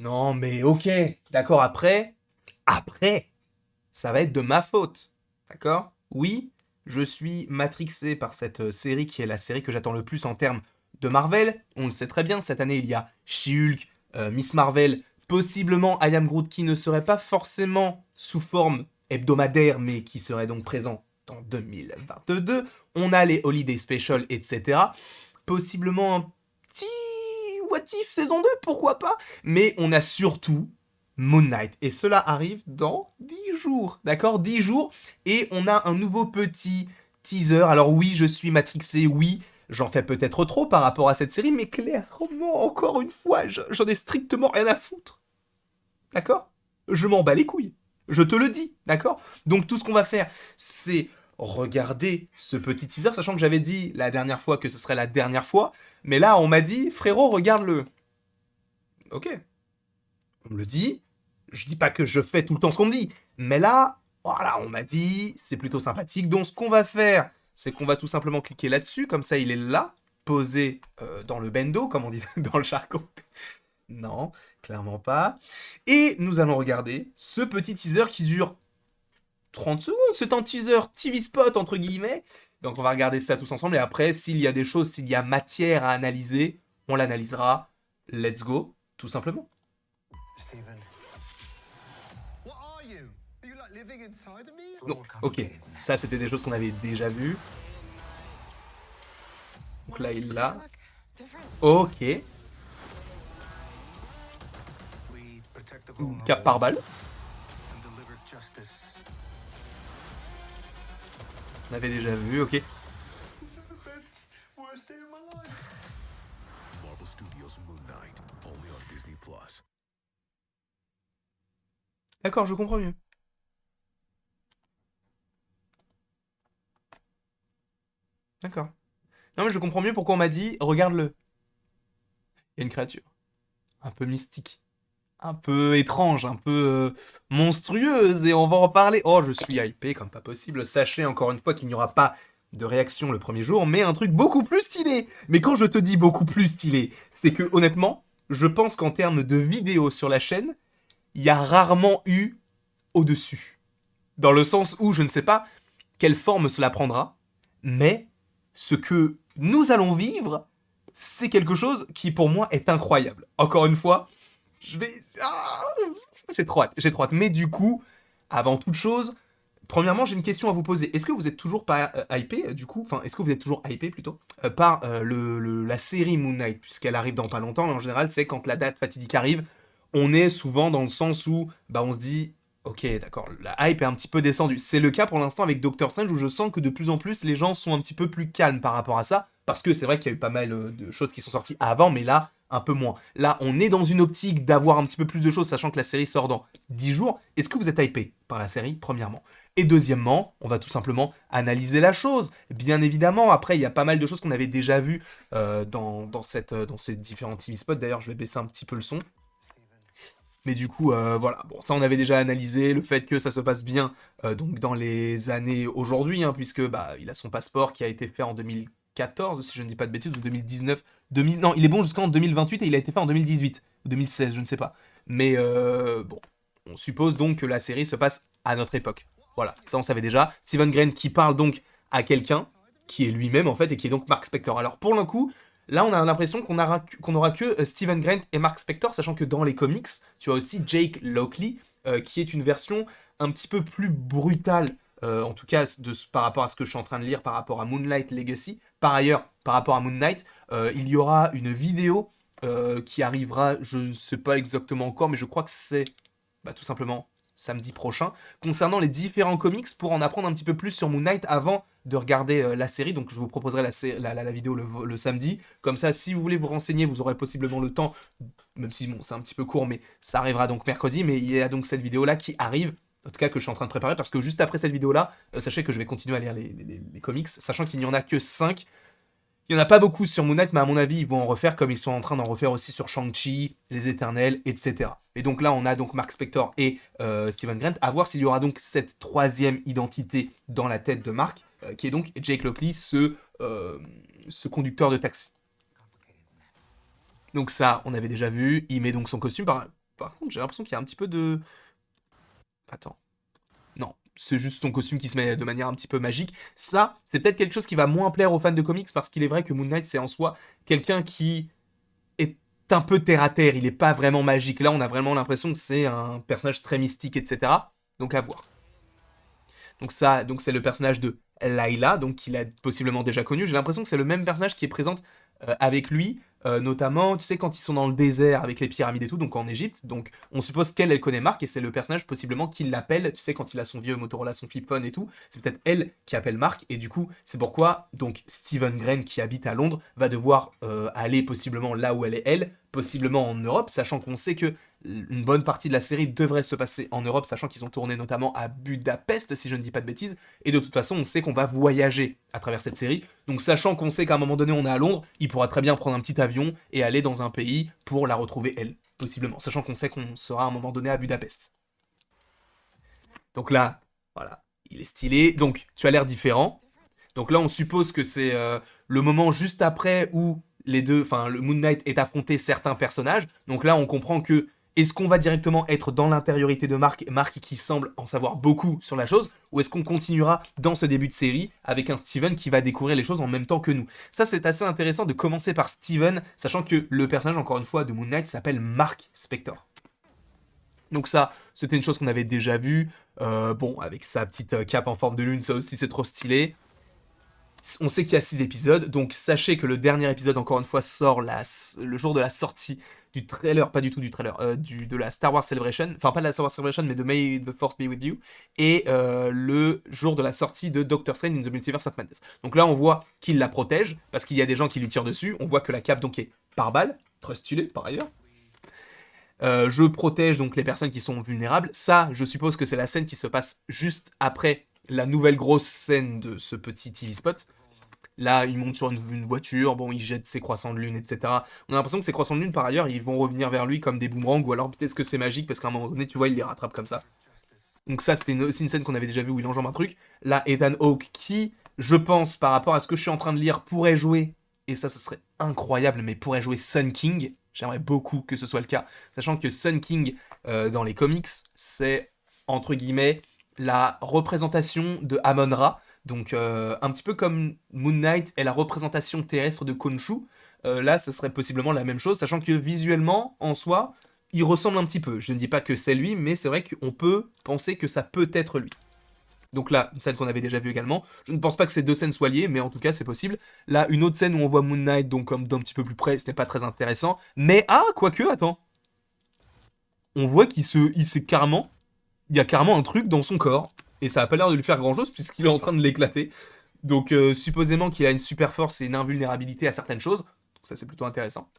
Non, mais ok, d'accord, après, ça va être de ma faute. D'accord? Oui, je suis matrixé par cette série qui est la série que j'attends le plus en termes de Marvel. On le sait très bien, cette année il y a She-Hulk, Miss Marvel, possiblement I Am Groot qui ne serait pas forcément sous forme hebdomadaire mais qui serait donc présent en 2022. On a les Holiday Special, etc. Possiblement un petit What If saison 2, pourquoi pas? Mais on a surtout Moon Knight. Et cela arrive dans 10 jours, d'accord? 10 jours. Et on a un nouveau petit teaser. Alors oui, je suis matrixé, oui, j'en fais peut-être trop par rapport à cette série, mais clairement, encore une fois, j'en ai strictement rien à foutre. D'accord? Je m'en bats les couilles. Je te le dis, d'accord? Donc tout ce qu'on va faire, c'est regarder ce petit teaser, sachant que j'avais dit la dernière fois que ce serait la dernière fois, mais là on m'a dit, frérot, regarde-le. Ok, on me le dit, je dis pas que je fais tout le temps ce qu'on me dit, mais là, voilà, on m'a dit, c'est plutôt sympathique, donc ce qu'on va faire, c'est qu'on va tout simplement cliquer là-dessus, comme ça il est là, posé dans le bendo, comme on dit dans le jargon. Non, clairement pas. Et nous allons regarder ce petit teaser qui dure 30 secondes. C'est un teaser TV spot, entre guillemets. Donc on va regarder ça tous ensemble. Et après, s'il y a des choses, s'il y a matière à analyser, on l'analysera. Let's go, tout simplement. Stephen, what are you? Are you like living inside of me? Donc, ok, ça c'était des choses qu'on avait déjà vues. Donc là, il l'a. Ok, We protect the cap par balle. and deliver justice. On avait déjà vu, ok. This is the best, worst day of my life. Marvel Studios Moon Knight, only on Disney Plus. D'accord, je comprends mieux. D'accord. Non mais je comprends mieux pourquoi on m'a dit, regarde-le. Il y a une créature. Un peu mystique. Un peu étrange, un peu monstrueuse, et on va en reparler. Oh, je suis hypé comme pas possible. Sachez encore une fois qu'il n'y aura pas de réaction le premier jour, mais un truc beaucoup plus stylé. Mais quand je te dis beaucoup plus stylé, c'est que honnêtement, je pense qu'en termes de vidéos sur la chaîne, il y a rarement eu au-dessus. Dans le sens où je ne sais pas quelle forme cela prendra, mais ce que nous allons vivre, c'est quelque chose qui pour moi est incroyable. Encore une fois, je vais... Ah, j'ai trop hâte, j'ai trop hâte. Mais du coup, avant toute chose, premièrement, j'ai une question à vous poser. Est-ce que vous êtes toujours pas hypé, du coup, enfin, est-ce que vous êtes toujours hypé plutôt, par la série Moon Knight, puisqu'elle arrive dans pas longtemps, et en général, c'est quand la date fatidique arrive, on est souvent dans le sens où, bah, on se dit, ok, d'accord, la hype est un petit peu descendue. C'est le cas pour l'instant avec Doctor Strange, où je sens que de plus en plus, les gens sont un petit peu plus calmes par rapport à ça, parce que c'est vrai qu'il y a eu pas mal de choses qui sont sorties avant, mais là, un peu moins. Là, on est dans une optique d'avoir un petit peu plus de choses, sachant que la série sort dans 10 jours. Est-ce que vous êtes hypé par la série, premièrement? Et deuxièmement, on va tout simplement analyser la chose. Bien évidemment, après, il y a pas mal de choses qu'on avait déjà vues dans ces différents TV spots. D'ailleurs, je vais baisser un petit peu le son. Mais du coup, voilà. Bon, ça, on avait déjà analysé le fait que ça se passe bien donc dans les années aujourd'hui, hein, puisque bah, il a son passeport qui a été fait en 2014, si je ne dis pas de bêtises, ou 2019. 2000, non, il est bon jusqu'en 2028 et il a été fait en 2018 ou 2016, je ne sais pas. Mais bon, on suppose donc que la série se passe à notre époque. Voilà, ça on savait déjà. Stephen Grant qui parle donc à quelqu'un qui est lui-même en fait et qui est donc Mark Spector. Alors pour le coup, là, on a l'impression qu'on aura que Stephen Grant et Mark Spector, sachant que dans les comics, tu as aussi Jake Lockley, qui est une version un petit peu plus brutale, en tout cas par rapport à ce que je suis en train de lire, par rapport à Moonlight Legacy. Par ailleurs, par rapport à Moon Knight, il y aura une vidéo qui arrivera, je ne sais pas exactement encore, mais je crois que c'est bah, tout simplement samedi prochain, concernant les différents comics pour en apprendre un petit peu plus sur Moon Knight avant de regarder la série. Donc je vous proposerai la vidéo le samedi. Comme ça, si vous voulez vous renseigner, vous aurez possiblement le temps, même si bon, c'est un petit peu court, mais ça arrivera donc mercredi. Mais il y a donc cette vidéo-là qui arrive. En tout cas, que je suis en train de préparer, parce que juste après cette vidéo-là, sachez que je vais continuer à lire les comics, sachant qu'il n'y en a que 5. Il n'y en a pas beaucoup sur Moon Knight, mais à mon avis, ils vont en refaire comme ils sont en train d'en refaire aussi sur Shang-Chi, Les Éternels, etc. Et donc là, on a donc Mark Spector et Stephen Grant. À voir s'il y aura donc cette troisième identité dans la tête de Mark, qui est donc Jake Lockley, ce conducteur de taxi. Donc ça, on avait déjà vu. Il met donc son costume. Par contre, j'ai l'impression qu'il y a un petit peu de... Attends. Non, c'est juste son costume qui se met de manière un petit peu magique. Ça, c'est peut-être quelque chose qui va moins plaire aux fans de comics, parce qu'il est vrai que Moon Knight, c'est en soi quelqu'un qui est un peu terre-à-terre, il n'est pas vraiment magique. Là, on a vraiment l'impression que c'est un personnage très mystique, etc. Donc à voir. Donc ça, donc c'est le personnage de Layla, donc qu'il a possiblement déjà connu. J'ai l'impression que c'est le même personnage qui est présent avec lui, notamment, tu sais, quand ils sont dans le désert avec les pyramides et tout, donc en Égypte. Donc on suppose qu'elle connaît Marc, et c'est le personnage possiblement qui l'appelle, tu sais, quand il a son vieux Motorola, son flip phone et tout. C'est peut-être elle qui appelle Marc, et du coup, c'est pourquoi donc Stephen Grant, qui habite à Londres, va devoir aller possiblement là où elle est elle, possiblement en Europe, sachant qu'on sait que une bonne partie de la série devrait se passer en Europe, sachant qu'ils ont tourné notamment à Budapest, si je ne dis pas de bêtises, et de toute façon, on sait qu'on va voyager à travers cette série, donc sachant qu'on sait qu'à un moment donné, on est à Londres, il pourra très bien prendre un petit avion et aller dans un pays pour la retrouver elle, possiblement, sachant qu'on sait qu'on sera à un moment donné à Budapest. Donc là, voilà, il est stylé, donc tu as l'air différent, donc là, on suppose que c'est le moment juste après où les deux, enfin, le Moon Knight est affronté certains personnages. Donc là, on comprend que est-ce qu'on va directement être dans l'intériorité de Marc, Marc qui semble en savoir beaucoup sur la chose, ou est-ce qu'on continuera dans ce début de série avec un Steven qui va découvrir les choses en même temps que nous. Ça, c'est assez intéressant de commencer par Steven, sachant que le personnage, encore une fois, de Moon Knight s'appelle Mark Spector. Donc ça, c'était une chose qu'on avait déjà vue. Bon, avec sa petite cape en forme de lune, ça aussi c'est trop stylé. On sait qu'il y a 6 épisodes, donc sachez que le dernier épisode, encore une fois, sort le jour de la sortie du trailer, pas du tout du trailer, de la Star Wars Celebration, enfin pas de la Star Wars Celebration, mais de May the Force Be With You, et le jour de la sortie de Doctor Strange in the Multiverse of Madness. Donc là, on voit qu'il la protège, parce qu'il y a des gens qui lui tirent dessus, on voit que la cape donc est par balle, très stylée par ailleurs. Je protège donc les personnes qui sont vulnérables. Ça, je suppose que c'est la scène qui se passe juste après la nouvelle grosse scène de ce petit TV spot. Là, il monte sur une voiture, bon, il jette ses croissants de lune, etc. On a l'impression que ces croissants de lune, par ailleurs, ils vont revenir vers lui comme des boomerangs, ou alors peut-être que c'est magique, parce qu'à un moment donné, tu vois, il les rattrape comme ça. Donc ça, c'était aussi une scène qu'on avait déjà vue où il enjambe un truc. Là, Ethan Hawke, qui, je pense, par rapport à ce que je suis en train de lire, pourrait jouer, et ça, ce serait incroyable, mais pourrait jouer Sun King. J'aimerais beaucoup que ce soit le cas, sachant que Sun King, dans les comics, c'est, entre guillemets, la représentation de Amon-Ra, donc un petit peu comme Moon Knight est la représentation terrestre de Khonshu, là ce serait possiblement la même chose, sachant que visuellement, en soi, il ressemble un petit peu. Je ne dis pas que c'est lui, mais c'est vrai qu'on peut penser que ça peut être lui. Donc là, une scène qu'on avait déjà vue également. Je ne pense pas que ces deux scènes soient liées, mais en tout cas c'est possible. Là, une autre scène où on voit Moon Knight, donc comme d'un petit peu plus près, ce n'est pas très intéressant. Mais ah, quoique, attends. On voit qu'il s'est carrément... Il y a carrément un truc dans son corps. Et ça a pas l'air de lui faire grand chose puisqu'il est en train de l'éclater. Donc supposément qu'il a une super force et une invulnérabilité à certaines choses. Donc ça c'est plutôt intéressant.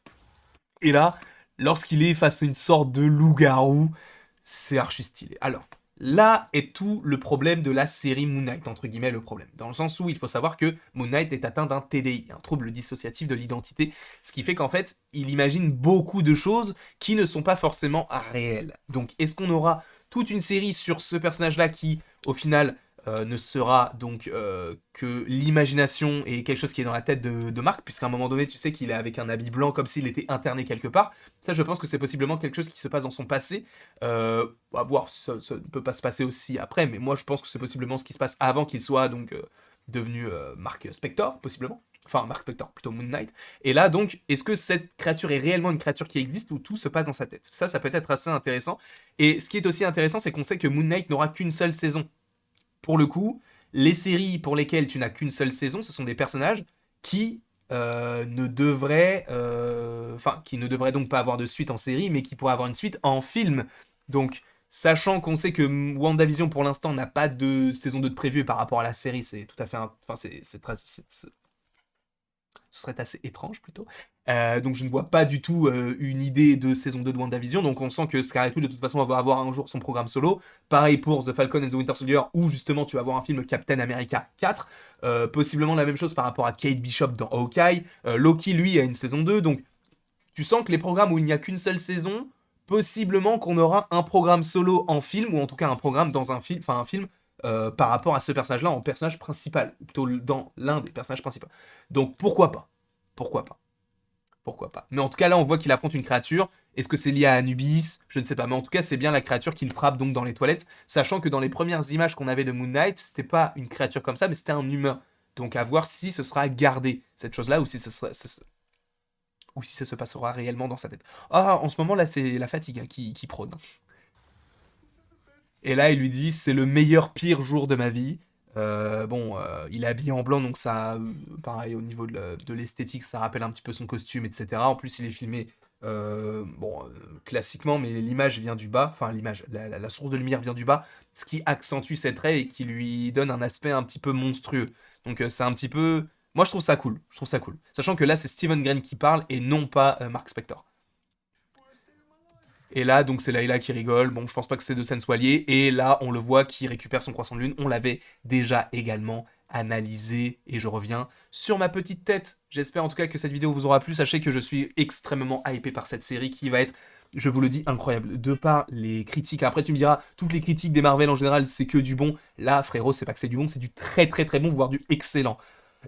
Et là, lorsqu'il est face à une sorte de loup-garou, c'est archi stylé. Alors, là est tout le problème de la série Moon Knight, entre guillemets le problème. Dans le sens où il faut savoir que Moon Knight est atteint d'un TDI, un trouble dissociatif de l'identité, ce qui fait qu'en fait, il imagine beaucoup de choses qui ne sont pas forcément réelles. Donc, est-ce qu'on aura toute une série sur ce personnage-là qui, au final, ne sera donc que l'imagination et quelque chose qui est dans la tête de Marc, puisqu'à un moment donné, tu sais qu'il est avec un habit blanc comme s'il était interné quelque part. Ça, je pense que c'est possiblement quelque chose qui se passe dans son passé. À voir, ça ne peut pas se passer aussi après, mais moi, je pense que c'est possiblement ce qui se passe avant qu'il soit donc devenu Mark Spector, possiblement. Enfin, Mark Spector, plutôt Moon Knight. Et là, donc, est-ce que cette créature est réellement une créature qui existe ou tout se passe dans sa tête? Ça peut être assez intéressant. Et ce qui est aussi intéressant, c'est qu'on sait que Moon Knight n'aura qu'une seule saison. Pour le coup, les séries pour lesquelles tu n'as qu'une seule saison, ce sont des personnages qui ne devraient, qui ne devraient donc pas avoir de suite en série, mais qui pourraient avoir une suite en film. Donc, sachant qu'on sait que WandaVision pour l'instant n'a pas de saison 2 de prévue par rapport à la série, c'est tout à fait, ce serait assez étrange plutôt. Donc je ne vois pas du tout une idée de saison 2 de WandaVision, donc on sent que Scarlet Witch de toute façon va avoir un jour son programme solo. Pareil pour The Falcon and the Winter Soldier, où justement tu vas avoir un film Captain America 4. Possiblement la même chose par rapport à Kate Bishop dans Hawkeye. Loki, lui, a une saison 2, donc tu sens que les programmes où il n'y a qu'une seule saison, possiblement qu'on aura un programme solo en film, ou en tout cas un programme dans un film, enfin un film par rapport à ce personnage-là en personnage principal, ou plutôt dans l'un des personnages principaux. Donc pourquoi pas? Pourquoi pas? pourquoi pas. Mais en tout cas, là, on voit qu'il affronte une créature. Est-ce que c'est lié à Anubis? Je ne sais pas. Mais en tout cas, c'est bien la créature qu'il frappe donc dans les toilettes. Sachant que dans les premières images qu'on avait de Moon Knight, c'était pas une créature comme ça, mais c'était un humain. Donc à voir si ce sera gardé, cette chose-là, ou si ou si ça se passera réellement dans sa tête. Ah, en ce moment, là, c'est la fatigue hein, qui prône. Et là, il lui dit, c'est le meilleur pire jour de ma vie. Il est habillé en blanc, donc ça, pareil, au niveau de l'esthétique, ça rappelle un petit peu son costume, etc. En plus, il est filmé, classiquement, mais l'image vient du bas, enfin, l'image, la source de lumière vient du bas, ce qui accentue ses traits et qui lui donne un aspect un petit peu monstrueux. Donc, c'est un petit peu... Moi, je trouve ça cool, je trouve ça cool. Sachant que là, c'est Steven Grant qui parle et non pas Mark Spector. Et là, donc, c'est Layla qui rigole. Bon, je pense pas que ces deux scènes soient liées. Et là, on le voit qui récupère son croissant de lune. On l'avait déjà également analysé. Et je reviens sur ma petite tête. J'espère en tout cas que cette vidéo vous aura plu. Sachez que je suis extrêmement hypé par cette série qui va être, je vous le dis, incroyable. De par les critiques. Après, tu me diras, toutes les critiques des Marvel en général, c'est que du bon. Là, frérot, c'est pas que c'est du bon, c'est du très très très bon, voire du excellent.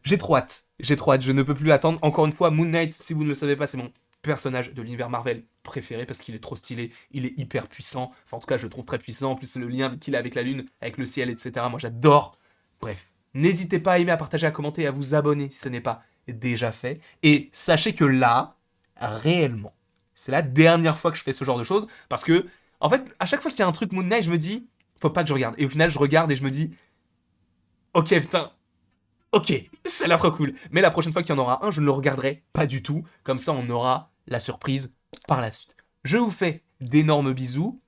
J'ai trop hâte. J'ai trop hâte. Je ne peux plus attendre. Encore une fois, Moon Knight, si vous ne le savez pas, c'est mon personnage de l'univers Marvel préféré parce qu'il est trop stylé, il est hyper puissant, enfin en tout cas je le trouve très puissant, en plus le lien qu'il a avec la lune, avec le ciel, etc. Moi j'adore. Bref, n'hésitez pas à aimer, à partager, à commenter, à vous abonner si ce n'est pas déjà fait. Et sachez que là, réellement, c'est la dernière fois que je fais ce genre de choses parce que, en fait, à chaque fois qu'il y a un truc Moon Knight, je me dis, faut pas que je regarde. Et au final, je regarde et je me dis, ok putain, ok, ça a l'air trop cool. Mais la prochaine fois qu'il y en aura un, je ne le regarderai pas du tout. Comme ça, on aura la surprise par la suite. Je vous fais d'énormes bisous.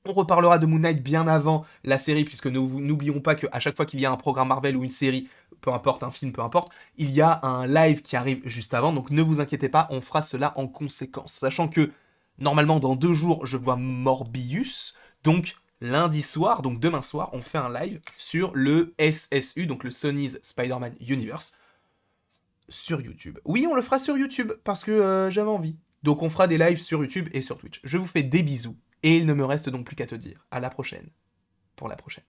On reparlera de Moon Knight bien avant la série, puisque n'oublions pas qu'à chaque fois qu'il y a un programme Marvel ou une série, peu importe, un film, peu importe, il y a un live qui arrive juste avant. Donc ne vous inquiétez pas, on fera cela en conséquence. Sachant que, normalement, dans 2 jours, je vois Morbius. Donc, lundi soir, donc demain soir, on fait un live sur le SSU, donc le Sony's Spider-Man Universe, sur YouTube. Oui, on le fera sur YouTube, parce que j'avais envie. Donc on fera des lives sur YouTube et sur Twitch. Je vous fais des bisous, et il ne me reste donc plus qu'à te dire à la prochaine, pour la prochaine.